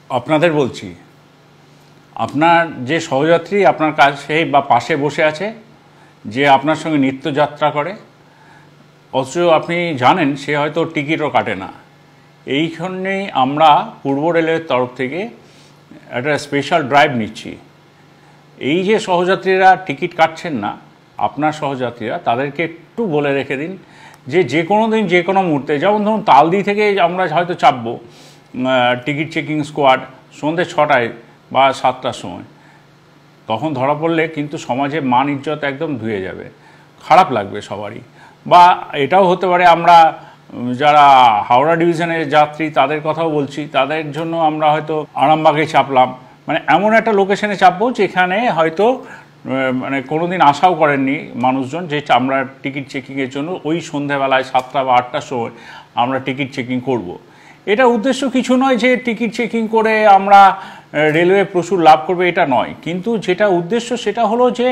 আপনাদের বলছি, আপনার যে সহযাত্রী আপনার কাছে বা পাশে বসে আছে, যে আপনার সঙ্গে নিত্যযাত্রা করে, অথচ আপনি জানেন সে হয়তো টিকিটও কাটে না, এইখানেই আমরা পূর্ব রেলের তরফ থেকে একটা স্পেশাল ড্রাইভ নিচ্ছি। এই যে সহযাত্রীরা টিকিট কাটছেন না, আপনার সহযাত্রীরা, তাদেরকে একটু বলে রেখে দিন যে কোনো দিন যে কোনো মুহূর্তে, যেমন ধরুন তালদি থেকে আমরা হয়তো চাপবো টিকিট চেকিং স্কোয়াড সন্ধ্যে 6টায় বা 7টার সময়, তখন ধরা পড়লে কিন্তু সমাজে মান ইজ্জত একদম ধুয়ে যাবে, খারাপ লাগবে সবারই। বা এটাও হতে পারে আমরা যারা হাওড়া ডিভিশনের যাত্রী তাদের কথাও বলছি, তাদের জন্য আমরা হয়তো আরামবাগে চাপলাম, মানে এমন একটা লোকেশনে চাপবো যেখানে হয়তো মানে কোনোদিন আশাও করেননি মানুষজন যে আমরা টিকিট চেকিংয়ের জন্য ওই সন্ধ্যাবেলায় 7টা বা 8টার সময় আমরা টিকিট চেকিং করব। এটা উদ্দেশ্য কিছু নয় যে টিকিট চেকিং করে আমরা রেলওয়ে প্রচুর লাভ করবে, এটা নয়। কিন্তু যেটা উদ্দেশ্য সেটা হলো যে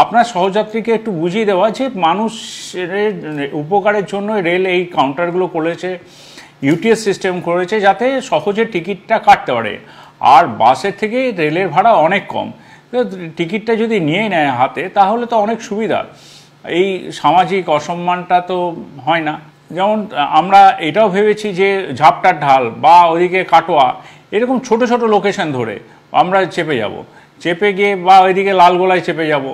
আপনার সহযাত্রীকে একটু বুঝিয়ে দেওয়া যে মানুষের উপকারের জন্য রেল এই কাউন্টারগুলো করেছে, ইউটিএস সিস্টেম করেছে যাতে সহজে টিকিটটা কাটতে পারে। আর বাসের থেকে রেলের ভাড়া অনেক কম, টিকিটটা যদি নিয়ে নেয় হাতে তাহলে তো অনেক সুবিধা, এই সামাজিক অসম্মানটা তো হয় না। যেমন আমরা এটাও ভেবেছি যে ঝাপটার ঢাল বা ওইদিকে কাটোয়া, এরকম ছোট ছোট লোকেশন ধরে আমরা চেপে যাব, চেপে গিয়ে বা ওইদিকে লালগোলায় চেপে যাব,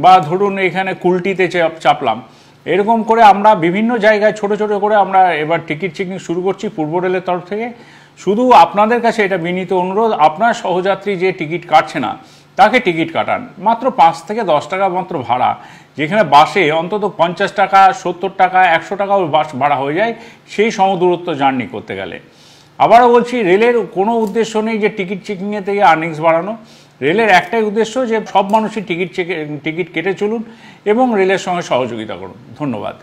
বা ধরুন এখানে কুলটিতে চাপলাম, এরকম করে আমরা বিভিন্ন জায়গায় ছোট ছোট করে আমরা এবার টিকিট চেকিং শুরু করছি পূর্ব রেলের তরফ থেকে। শুধু আপনাদের কাছে এটা বিনীত অনুরোধ, আপনার সহযাত্রী যে টিকিট কাটছে না তাকে টিকিট কাটান, মাত্র 5 থেকে 10 টাকা মাত্র ভাড়া, যেখানে বাসে অন্তত 50 টাকা 70 টাকা 100 টাকাও বাস ভাড়া হয়ে যায় সেই সমদূরত্ব জার্নি করতে গেলে। আবারও বলছি, রেলের কোনো উদ্দেশ্য নেই যে টিকিট চেকিংয়ের থেকে আর্নিংস বাড়ানো, রেলের একটাই উদ্দেশ্য যে সব মানুষই টিকিট কেটে চলুন এবং রেলের সঙ্গে সহযোগিতা করুন। ধন্যবাদ।